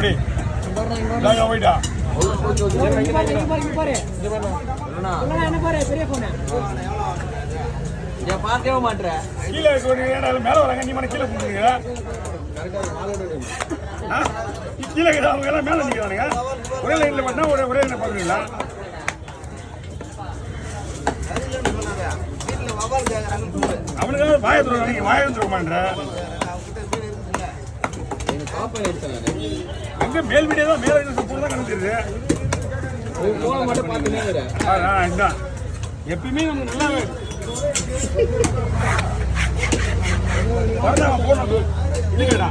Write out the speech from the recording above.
போயிட்டா பார்க்கவே மாட்டேன் கீழே மேல வராங்க நீ கீழே போட்டுருங்க கீழே அவங்க எல்லாம் மேல நிக்கிறானுங்க ஒரே லைன்ல பண்ணா ஒரே லைன்ல பாக்குறீங்களா அவனுக்காக வாயத்துறோம் நீங்க வாயந்துருமான்ற அங்க மேல் வீடியோ தான் மேல தான் கணக்குது எப்பயுமே நமக்கு நல்லாவே போடணும் இல்லைங்கடா